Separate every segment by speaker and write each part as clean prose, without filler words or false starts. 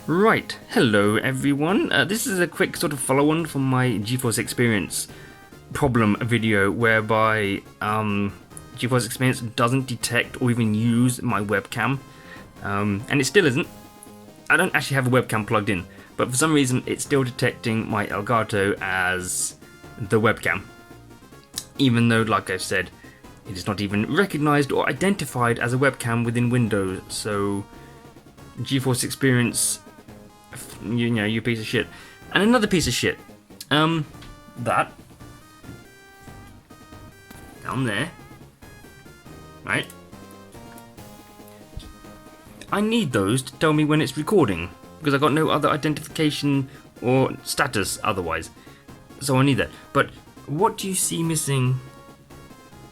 Speaker 1: Right, hello everyone. This is a quick sort of follow-on from my GeForce Experience problem video whereby GeForce Experience doesn't detect or even use my webcam, and it still isn't. I don't actually have a webcam plugged in, but for some reason it's still detecting my Elgato as the webcam, even though, like I've said, it is not even recognized or identified as a webcam within Windows. So GeForce Experience, you know, you piece of shit. And another piece of shit, that down there, right? I need those to tell me when it's recording, because I got no other identification or status otherwise. So I need that. But what do you see missing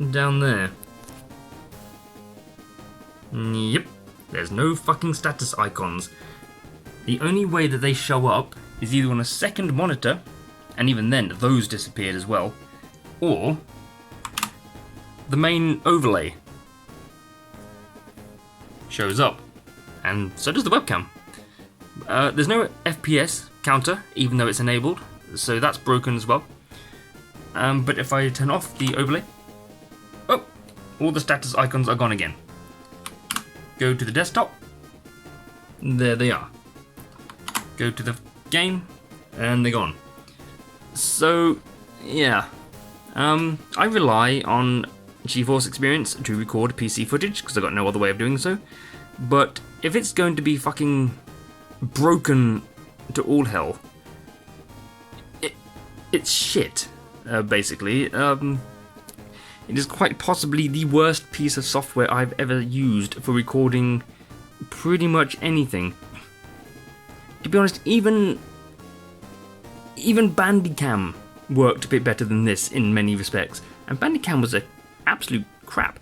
Speaker 1: down there? Yep, there's no fucking status icons. The only way that they show up is either on a second monitor, and even then those disappeared as well, or the main overlay shows up, and so does the webcam. There's no FPS counter, even though it's enabled, so that's broken as well. But if I turn off the overlay, oh, all the status icons are gone again. Go to the desktop, there they are. Go to the game, and they're gone. So, yeah. I rely on GeForce Experience to record PC footage, because I've got no other way of doing so. But if it's going to be fucking broken to all hell, it's shit, basically. It is quite possibly the worst piece of software I've ever used for recording pretty much anything. To be honest, even Bandicam worked a bit better than this in many respects, and Bandicam was a absolute crap.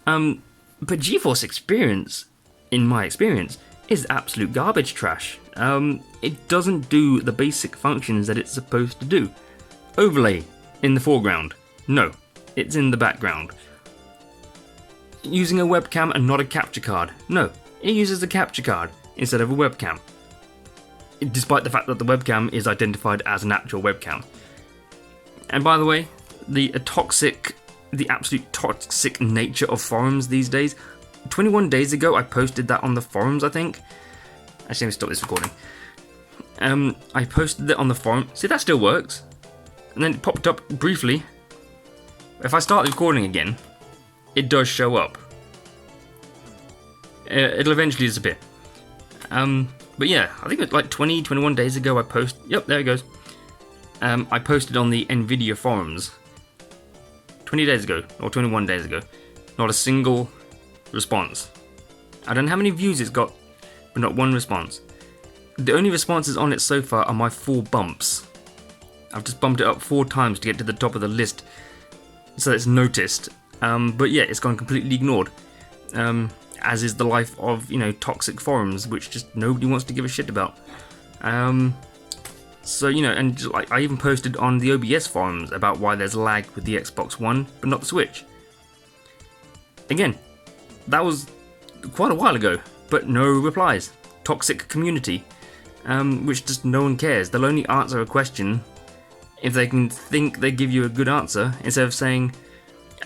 Speaker 1: But GeForce Experience, in my experience, is absolute garbage trash. It doesn't do the basic functions that it's supposed to do. Overlay in the foreground. No, it's in the background. Using a webcam and not a capture card. No, it uses a capture card instead of a webcam, despite the fact that the webcam is identified as an actual webcam. And by the way, the absolute toxic nature of forums these days. 21 days ago, I posted that on the forums, I think. Actually, let me stop this recording. I posted it on the forum. See, that still works. And then it popped up briefly. If I start recording again, it does show up. It'll eventually disappear. But yeah, I think it was like 21 days ago I posted. Yep, there it goes. I posted on the NVIDIA forums 20 days ago, or 21 days ago. Not a single response. I don't know how many views it's got, but not one response. The only responses on it so far are my 4 bumps. I've just bumped it up 4 times to get to the top of the list, so it's noticed. But yeah, it's gone completely ignored. As is the life of, you know, toxic forums, which just nobody wants to give a shit about. So, you know, and just, like, I even posted on the OBS forums about why there's lag with the Xbox One, but not the Switch. Again, that was quite a while ago, but no replies. Toxic community, which just no one cares. They'll only answer a question if they can think they give you a good answer, instead of saying,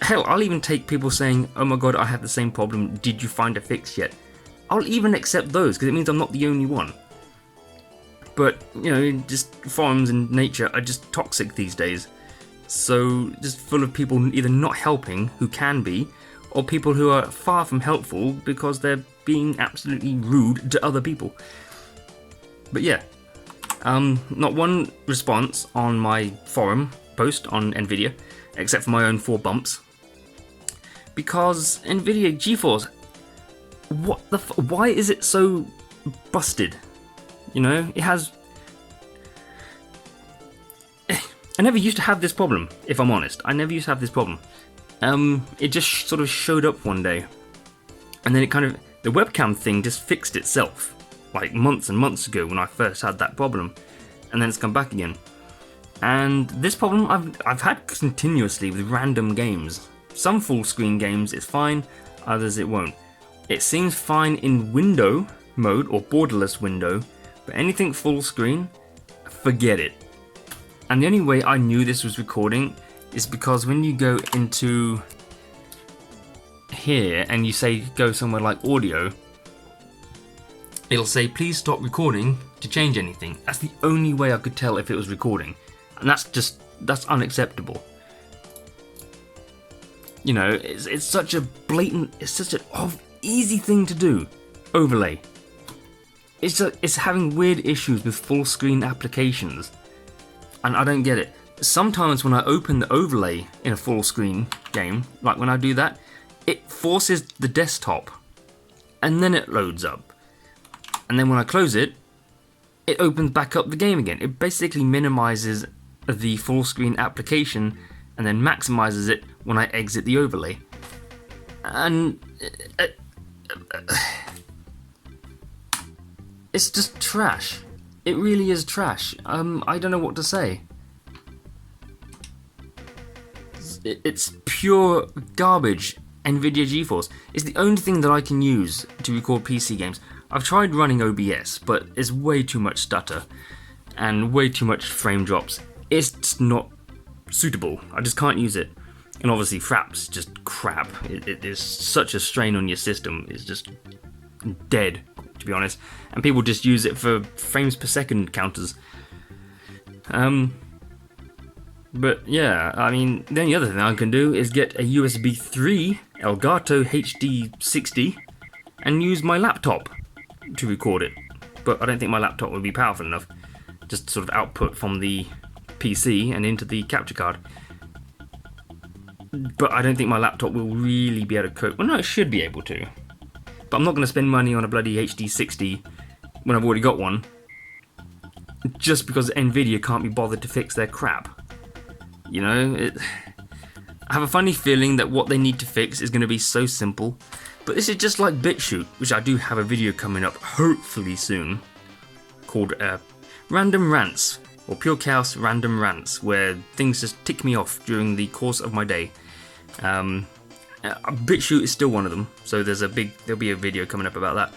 Speaker 1: hell, I'll even take people saying, oh my god, I have the same problem, did you find a fix yet? I'll even accept those, because it means I'm not the only one. But, you know, just forums and nature are just toxic these days. So, just full of people either not helping, who can be, or people who are far from helpful because they're being absolutely rude to other people. But yeah, not one response on my forum post on NVIDIA, except for my own 4 bumps. Because NVIDIA GeForce, why is it so busted? You know, it has... I never used to have this problem, if I'm honest. I never used to have this problem. It just sort of showed up one day. And then the webcam thing just fixed itself. Like months and months ago when I first had that problem. And then it's come back again. And this problem I've had continuously with random games. Some full screen games it's fine, others it won't. It seems fine in window mode or borderless window, But anything full screen, forget it. And the only way I knew this was recording is because when you go into here and you say go somewhere like audio, it'll say please stop recording to change anything. That's the only way I could tell if it was recording. And that's unacceptable. You know, it's such a blatant, it's such an easy thing to do. Overlay. It's having weird issues with full screen applications. And I don't get it. Sometimes when I open the overlay in a full screen game, like when I do that, it forces the desktop and then it loads up. And then when I close it, it opens back up the game again. It basically minimizes the full screen application and then maximizes it when I exit the overlay. And it's just trash. It really is trash. I don't know what to say. It's pure garbage. NVIDIA GeForce is the only thing that I can use to record PC games. I've tried running OBS, but it's way too much stutter and way too much frame drops. It's just not suitable. I just can't use it. And obviously Frap's just crap. It is such a strain on your system. It's just dead, to be honest. And people just use it for frames per second counters. But yeah, I mean, the only other thing I can do is get a USB 3 Elgato HD 60 and use my laptop to record it. But I don't think my laptop would be powerful enough. Just sort of output from the PC and into the capture card. But I don't think my laptop will really be able to cope. Well, no, it should be able to. But I'm not going to spend money on a bloody HD 60 when I've already got one. Just because NVIDIA can't be bothered to fix their crap. You know, I have a funny feeling that what they need to fix is going to be so simple. But this is just like BitChute, which I do have a video coming up hopefully soon, called Random Rants, or Pure Chaos Random Rants, where things just tick me off during the course of my day. BitChute is still one of them, so there'll be a video coming up about that.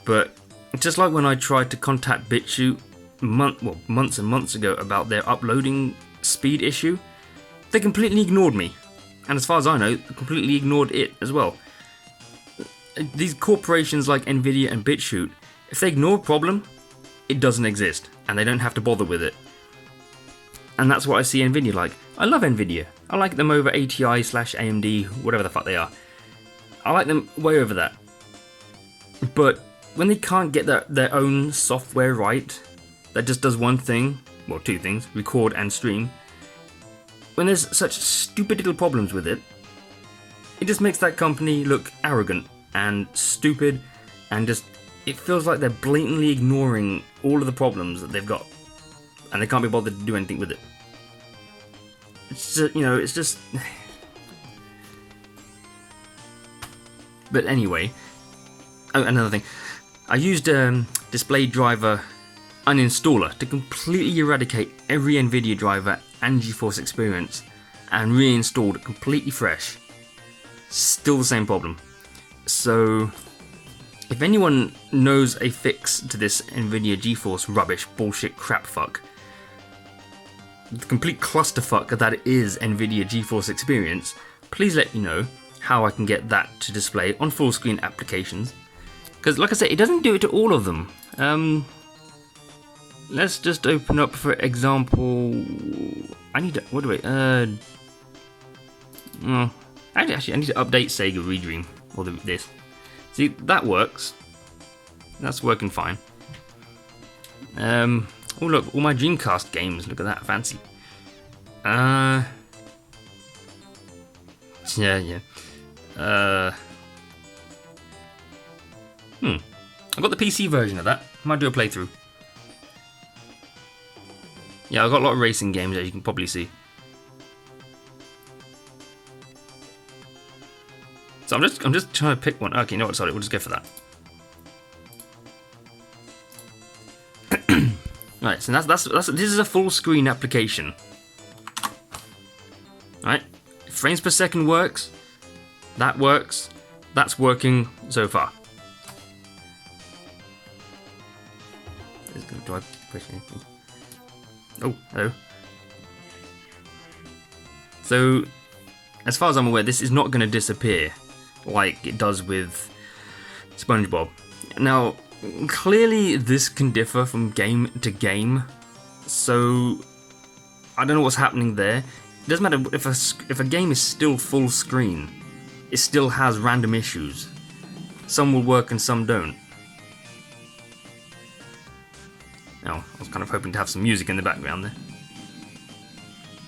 Speaker 1: But just like when I tried to contact BitChute months and months ago about their uploading speed issue, they completely ignored me. And as far as I know, they completely ignored it as well. These corporations like NVIDIA and BitChute, if they ignore a problem, it doesn't exist, and they don't have to bother with it. And that's what I see NVIDIA like. I love NVIDIA. I like them over ATI/AMD, whatever the fuck they are. I like them way over that. But when they can't get their own software right, that just does one thing, well, two things, record and stream, when there's such stupid little problems with it, it just makes that company look arrogant and stupid, and just, it feels like they're blatantly ignoring all of the problems that they've got, and they can't be bothered to do anything with it. It's just, you know, it's just... But anyway, oh, another thing. I used display driver uninstaller to completely eradicate every NVIDIA driver and GeForce Experience, and reinstalled it completely fresh. Still the same problem. So, if anyone knows a fix to this NVIDIA GeForce rubbish, bullshit, crap fuck, the complete clusterfuck that is NVIDIA GeForce Experience, please let me know how I can get that to display on full screen applications. Because, like I said, it doesn't do it to all of them. Let's just open up, for example. I need to. What do I? Actually, I need to update Sega Redream or this. See, that works. That's working fine. Oh look, all my Dreamcast games. Look at that, fancy. Yeah. I got the PC version of that. Might do a playthrough. Yeah, I've got a lot of racing games, as you can probably see. So I'm just trying to pick one. Okay, you know what? Sorry, we'll just go for that. Right, so that's this is a full screen application. Right, frames per second works. That works. That's working so far. Do I push anything? Oh, hello. So, as far as I'm aware, this is not going to disappear like it does with SpongeBob. Now, clearly this can differ from game to game, so I don't know what's happening there. It doesn't matter if a game is still full screen, it still has random issues. Some will work and some don't. Now, I was kind of hoping to have some music in the background there.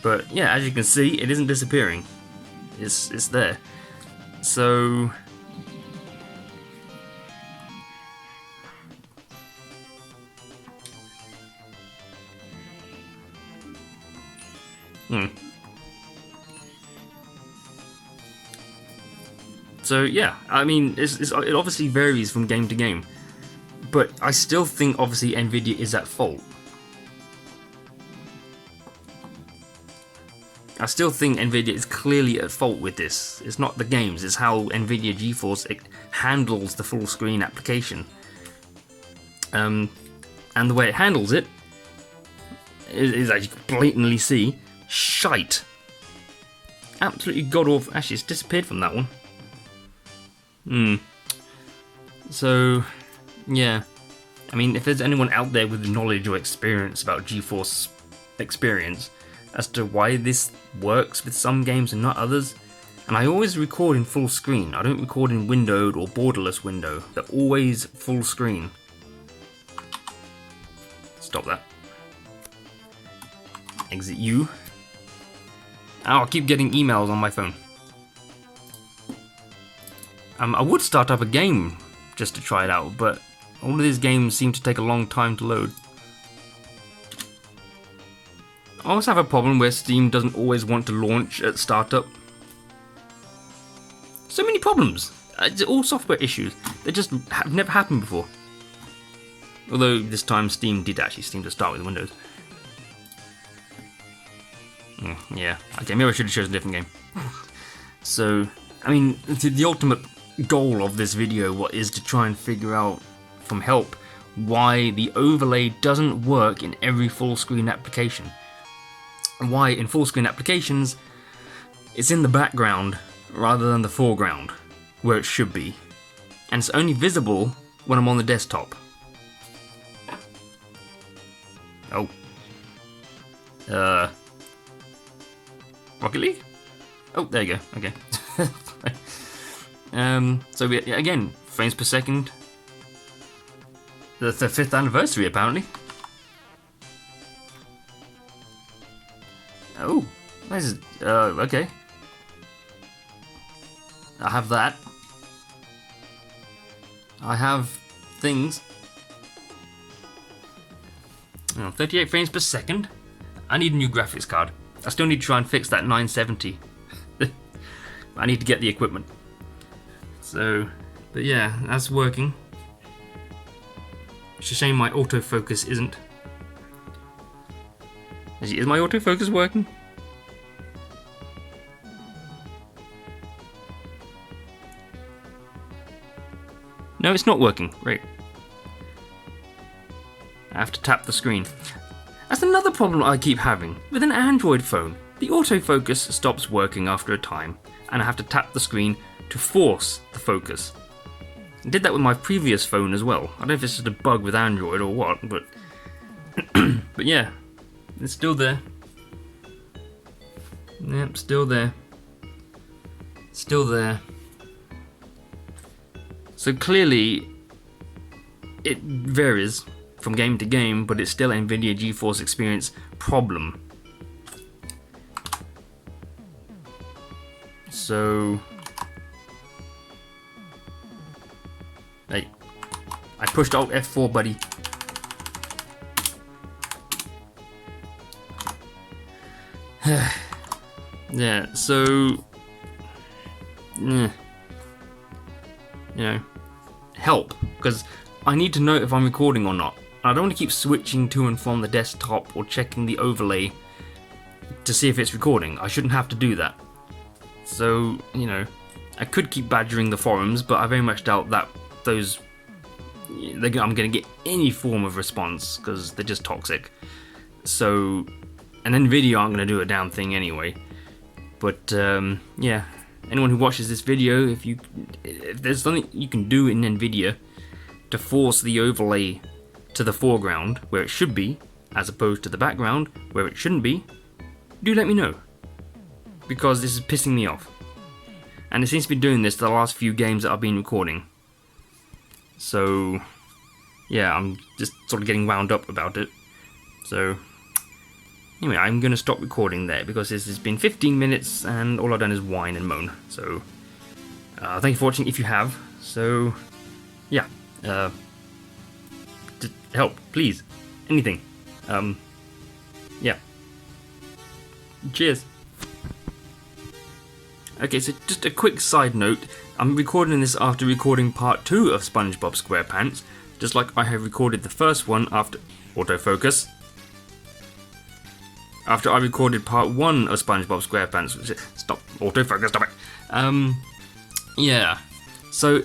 Speaker 1: But yeah, as you can see, it isn't disappearing. It's there. So So yeah, I mean, it obviously varies from game to game, but I still think obviously NVIDIA is at fault. I still think NVIDIA is clearly at fault with this. It's not the games, it's how NVIDIA GeForce handles the full screen application. And the way it handles it is, as you can blatantly see, shite. Absolutely god awful. Actually, it's disappeared from that one. So, yeah. I mean, if there's anyone out there with knowledge or experience about GeForce Experience as to why this works with some games and not others, and I always record in full screen. I don't record in windowed or borderless window. They're always full screen. Stop that. Exit you. Oh, I keep getting emails on my phone. I would start up a game just to try it out, but all of these games seem to take a long time to load. I also have a problem where Steam doesn't always want to launch at startup. So many problems. It's all software issues. They just have never happened before. Although this time Steam did actually seem to start with Windows. Yeah, okay, maybe I should have chosen a different game. So, I mean, the ultimate goal of this video is to try and figure out from help why the overlay doesn't work in every full screen application. And why in full screen applications it's in the background rather than the foreground where it should be. And it's only visible when I'm on the desktop. Oh. Rocket League? Oh, there you go, okay. So we, again, frames per second. The 5th anniversary, apparently. Oh, this is, okay. I have that. I have things. 38 frames per second. I need a new graphics card. I still need to try and fix that 970. I need to get the equipment. So, but yeah, that's working. It's a shame my autofocus isn't. Is my autofocus working? No, it's not working. Great. I have to tap the screen. That's another problem I keep having with an Android phone. The autofocus stops working after a time, and I have to tap the screen to force the focus. I did that with my previous phone as well. I don't know if it's just a bug with Android or what, but but yeah, it's still there. Yep, still there. Still there. So clearly, it varies from game to game, but it's still an NVIDIA GeForce Experience problem. So, hey, I pushed Alt F4, buddy. Yeah, so, you know, help, because I need to know if I'm recording or not. I don't want to keep switching to and from the desktop or checking the overlay to see if it's recording. I shouldn't have to do that. So, you know, I could keep badgering the forums, but I very much doubt that those I'm going to get any form of response because they're just toxic. So, and NVIDIA aren't going to do a damn thing anyway. But yeah, anyone who watches this video, if there's something you can do in NVIDIA to force the overlay to the foreground where it should be, as opposed to the background where it shouldn't be, do let me know, because this is pissing me off. And it seems to be doing this the last few games that I've been recording. So yeah, I'm just sort of getting wound up about it. So anyway, I'm going to stop recording there because this has been 15 minutes and all I've done is whine and moan. So thank you for watching if you have. So yeah, just help, please, anything. Yeah. Cheers. Okay, so just a quick side note, I'm recording this after recording part 2 of SpongeBob SquarePants, just like I have recorded the first one after autofocus. After I recorded part 1 of SpongeBob SquarePants, stop, autofocus, stop it. Yeah, so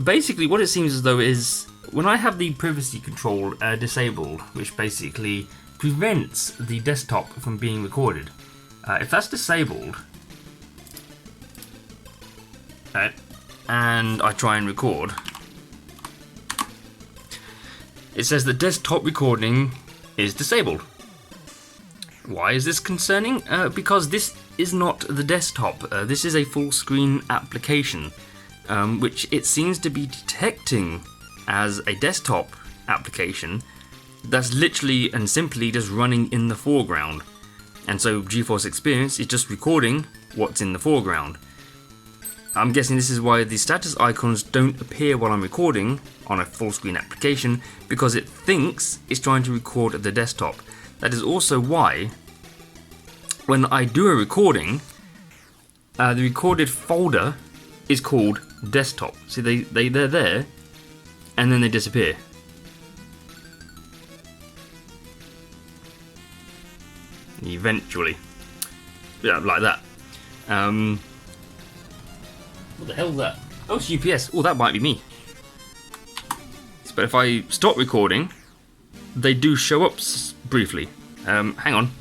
Speaker 1: basically what it seems as though is, when I have the privacy control disabled, which basically prevents the desktop from being recorded, if that's disabled, and I try and record, it says that desktop recording is disabled. Why is this concerning? Because this is not the desktop, this is a full screen application, which it seems to be detecting as a desktop application that's literally and simply just running in the foreground. And so GeForce Experience is just recording what's in the foreground. I'm guessing this is why the status icons don't appear while I'm recording on a full screen application, because it thinks it's trying to record the desktop. That is also why when I do a recording, the recorded folder is called desktop. See, they're there and then they disappear. Eventually. Yeah, like that. What the hell's that? Oh, it's UPS. Oh, that might be me. But if I stop recording, they do show up briefly. Hang on.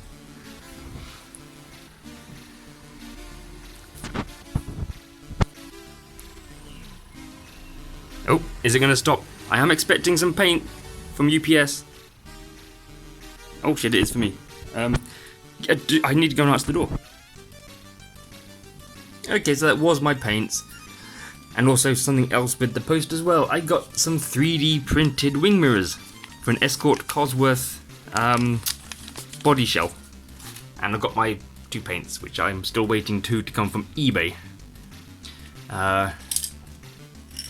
Speaker 1: Oh, is it going to stop? I am expecting some paint from UPS. Oh shit, it is for me. I need to go and answer the door. Okay, so that was my paints. And also something else with the post as well. I got some 3D printed wing mirrors for an Escort Cosworth body shell. And I've got my 2 paints, which I'm still waiting to come from eBay.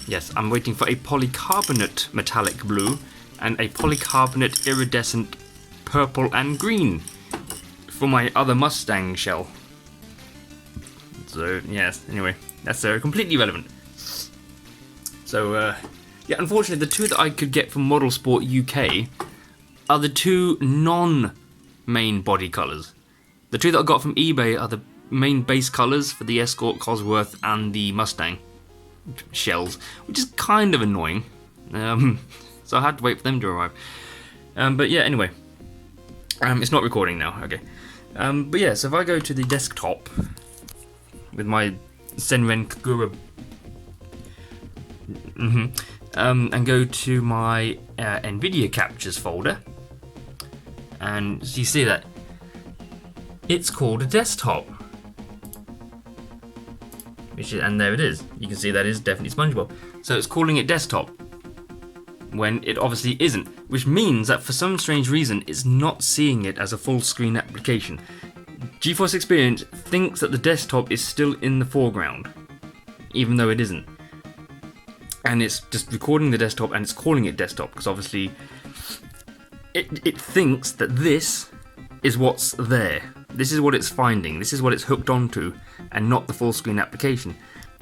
Speaker 1: Yes, I'm waiting for a polycarbonate metallic blue and a polycarbonate iridescent purple and green for my other Mustang shell. So yes, anyway, that's completely irrelevant. So yeah, unfortunately the 2 that I could get from Model Sport UK are the 2 non-main body colours. The 2 that I got from eBay are the main base colours for the Escort Cosworth and the Mustang shells, which is kind of annoying. So I had to wait for them to arrive. But yeah, anyway, it's not recording now. Okay. But yeah, so if I go to the desktop with my Senren Kagura, and go to my NVIDIA captures folder, and you see that it's called a desktop, and there it is. You can see that is definitely SpongeBob. So it's calling it desktop when it obviously isn't, which means that for some strange reason it's not seeing it as a full screen application. GeForce Experience thinks that the desktop is still in the foreground, even though it isn't. And it's just recording the desktop and it's calling it desktop, because obviously it thinks that this is what's there. This is what it's finding, this is what it's hooked onto, and not the full screen application.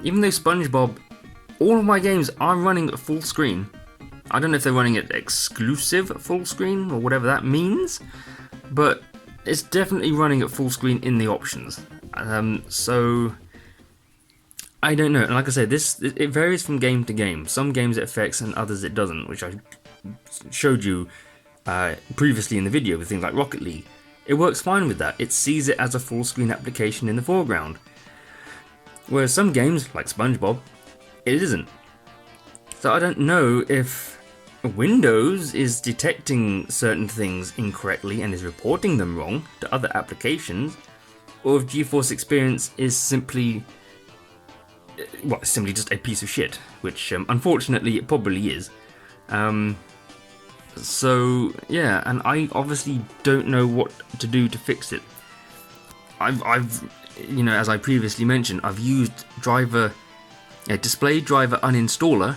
Speaker 1: Even though SpongeBob, all of my games are running at full screen. I don't know if they're running at exclusive full screen or whatever that means, but it's definitely running at full screen in the options. So I don't know. And like I said, it varies from game to game. Some games it affects and others it doesn't, which I showed you previously in the video with things like Rocket League. It works fine with that. It sees it as a full screen application in the foreground. Whereas some games, like SpongeBob, it isn't. So I don't know if Windows is detecting certain things incorrectly and is reporting them wrong to other applications, or if GeForce Experience is simply just a piece of shit, which unfortunately it probably is. So yeah, and I obviously don't know what to do to fix it. I've as I previously mentioned, I've used display driver uninstaller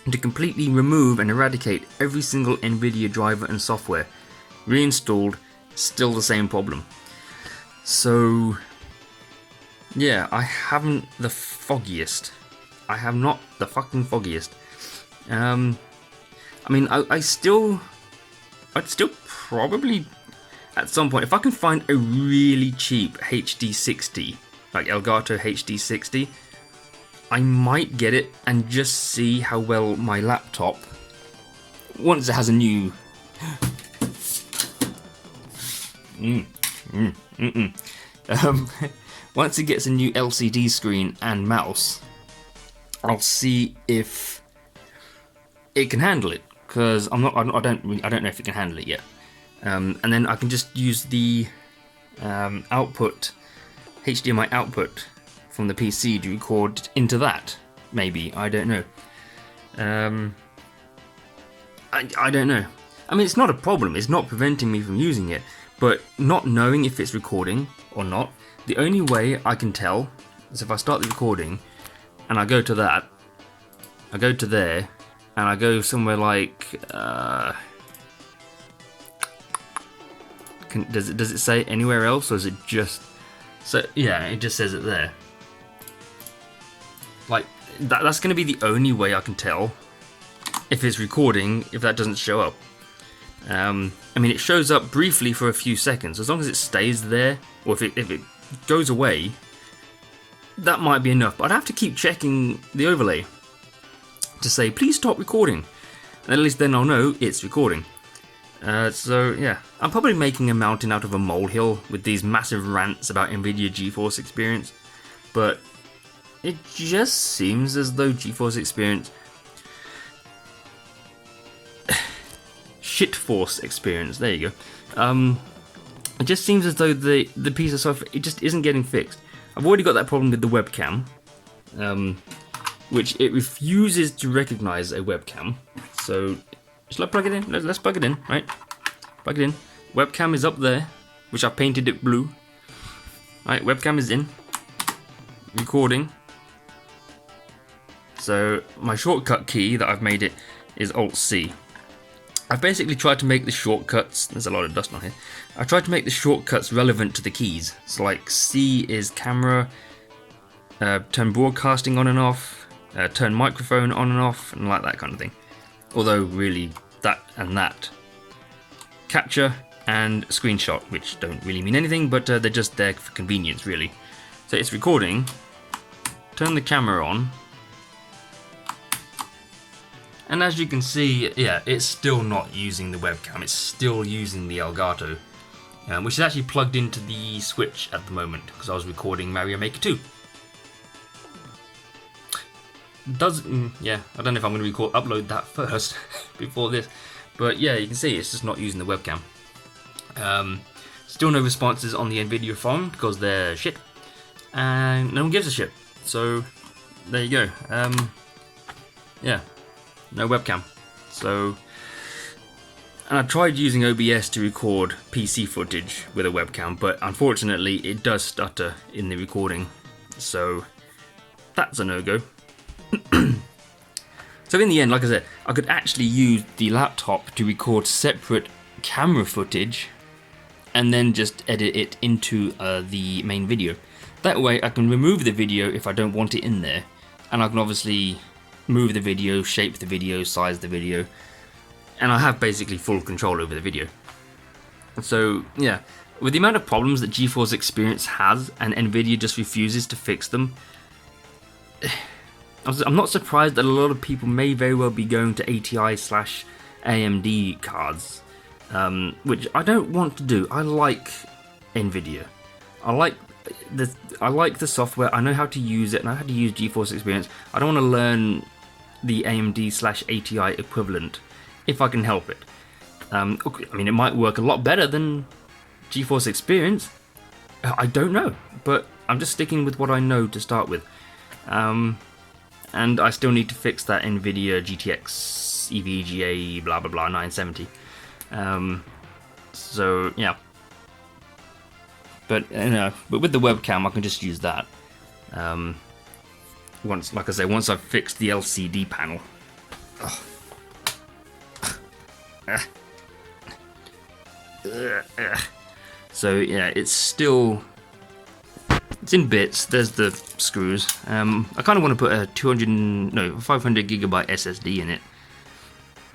Speaker 1: to completely remove and eradicate every single NVIDIA driver and software. Reinstalled, still the same problem. So yeah, I haven't the foggiest. I have not the fucking foggiest. I mean, I'd still probably, at some point, if I can find a really cheap HD60, like Elgato HD60, I might get it and just see how well my laptop, once it has a new... once it gets a new LCD screen and mouse, I'll see if it can handle it. Because I don't know if it can handle it yet. And then I can just use the HDMI output from the PC to record into that. Maybe, I don't know. I don't know. I mean, it's not a problem. It's not preventing me from using it. But not knowing if it's recording or not, the only way I can tell is if I start the recording and I go to that, I go to there, and I go somewhere like, does it say anywhere else, or is it just, so yeah, it just says it there. Like, that's going to be the only way I can tell if it's recording, if that doesn't show up. I mean, it shows up briefly for a few seconds. As long as it stays there, or if it goes away, that might be enough. But I'd have to keep checking the overlay to say, please stop recording. And at least then I'll know it's recording. So yeah, I'm probably making a mountain out of a molehill with these massive rants about NVIDIA GeForce Experience. But it just seems as though GeForce Experience... Shitforce Experience, there you go. It just seems as though the piece of software, it just isn't getting fixed. I've already got that problem with the webcam, which it refuses to recognize a webcam. So, shall I plug it in? Let's plug it in, right? Plug it in. Webcam is up there, which I painted it blue. Right, webcam is in. Recording. So, my shortcut key that I've made it is Alt-C. I've basically tried to make the shortcuts, there's a lot of dust on here, I tried to make the shortcuts relevant to the keys. So like C is camera, turn broadcasting on and off, turn microphone on and off, and like that kind of thing. Although really, that and that. Capture and screenshot, which don't really mean anything, but they're just there for convenience really. So it's recording, turn the camera on, and as you can see, yeah, it's still not using the webcam, it's still using the Elgato, which is actually plugged into the Switch at the moment, because I was recording Mario Maker 2. Yeah, I don't know if I'm going to upload that first, before this, but yeah, you can see it's just not using the webcam. Still no responses on the NVIDIA forum, because they're shit, and no one gives a shit, so there you go. Yeah. No webcam. So, and I tried using OBS to record PC footage with a webcam, but unfortunately it does stutter in the recording. So, that's a no-go. So in the end, like I said, I could actually use the laptop to record separate camera footage and then just edit it into the main video. That way I can remove the video if I don't want it in there, and I can obviously move the video, shape the video, size the video, and I have basically full control over the video. So yeah, with the amount of problems that GeForce Experience has and NVIDIA just refuses to fix them, I'm not surprised that a lot of people may very well be going to ATI/AMD cards, which I don't want to do. I like NVIDIA. I like the software. I know how to use it, and I know how to use GeForce Experience. I don't want to learn the AMD/ATI equivalent if I can help it. I mean, it might work a lot better than GeForce Experience. I don't know, but I'm just sticking with what I know to start with. And I still need to fix that NVIDIA GTX EVGA blah blah blah 970. So yeah. But with the webcam, I can just use that. Once I've fixed the LCD panel. So yeah, it's in bits. There's the screws. I kind of want to put a 500 gigabyte SSD in it.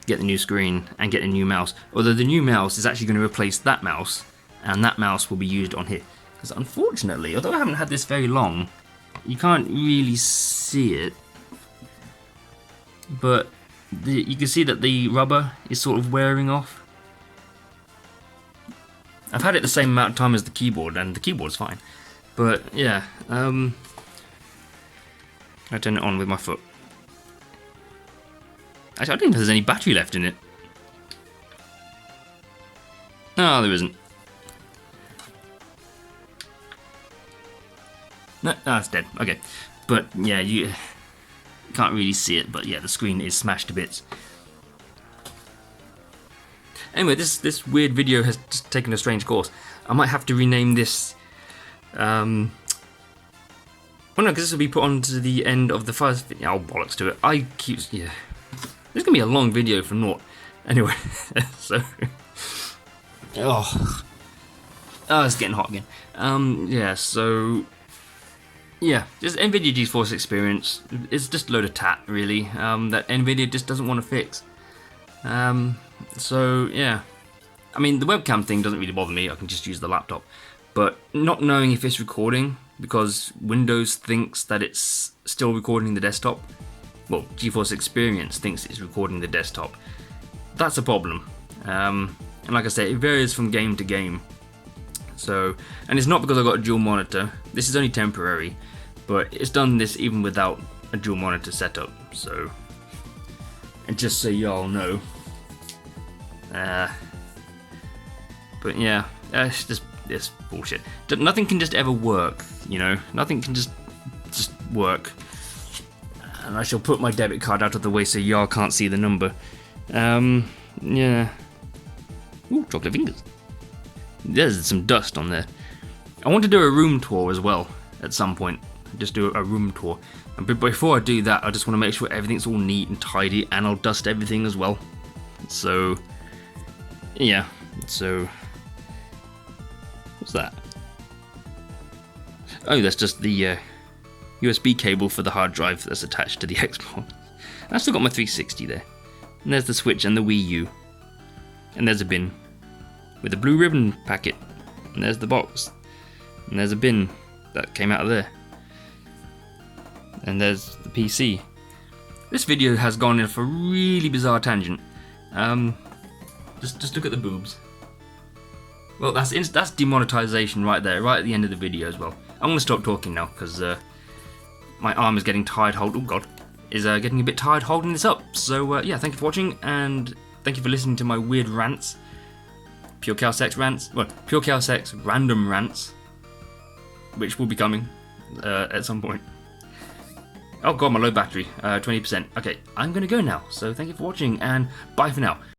Speaker 1: Get the new screen and get a new mouse. Although the new mouse is actually going to replace that mouse, and that mouse will be used on here. Because unfortunately, although I haven't had this very long, you can't really see it. But you can see that the rubber is sort of wearing off. I've had it the same amount of time as the keyboard, and the keyboard's fine. But yeah, I turn it on with my foot. Actually, I don't think there's any battery left in it. No, there isn't. No, it's dead. Okay, but yeah, you can't really see it. But yeah, the screen is smashed to bits. Anyway, this weird video has just taken a strange course. I might have to rename this. Well, no, because this will be put onto the end of the first video. Oh, bollocks to it. Yeah. This is going to be a long video for naught. Anyway, so. Oh, it's getting hot again. Yeah, so. Yeah, just NVIDIA GeForce Experience. It's just a load of tat, really, that NVIDIA just doesn't want to fix. So, yeah. I mean, the webcam thing doesn't really bother me. I can just use the laptop. But not knowing if it's recording, because Windows thinks that it's still recording the desktop. Well, GeForce Experience thinks it's recording the desktop. That's a problem. And like I said, it varies from game to game. So, and it's not because I've got a dual monitor. This is only temporary. But it's done this even without a dual monitor setup. So, and just so y'all know. But yeah, it's bullshit. Nothing can just ever work, you know. Nothing can just work. And I shall put my debit card out of the way so y'all can't see the number. Yeah. Ooh, chocolate fingers. There's some dust on there. I want to do a room tour as well at some point. Just do a room tour. But before I do that, I just want to make sure everything's all neat and tidy, and I'll dust everything as well. So, yeah. So, what's that? Oh, that's just the USB cable for the hard drive that's attached to the Xbox. I've still got my 360 there. And there's the Switch and the Wii U. And there's a bin with a blue ribbon packet. And there's the box. And there's a bin that came out of there. And there's the PC. This video has gone in for a really bizarre tangent. Just look at the boobs. Well, that's demonetization right there, right at the end of the video as well. I'm gonna stop talking now because my arm is getting tired. Oh god, is getting a bit tired holding this up. So yeah, thank you for watching, and thank you for listening to my weird rants. PureChaosX rants. Well, PureChaosX random rants, which will be coming at some point. Oh god, my low battery, 20%. Okay, I'm gonna go now. So thank you for watching, and bye for now.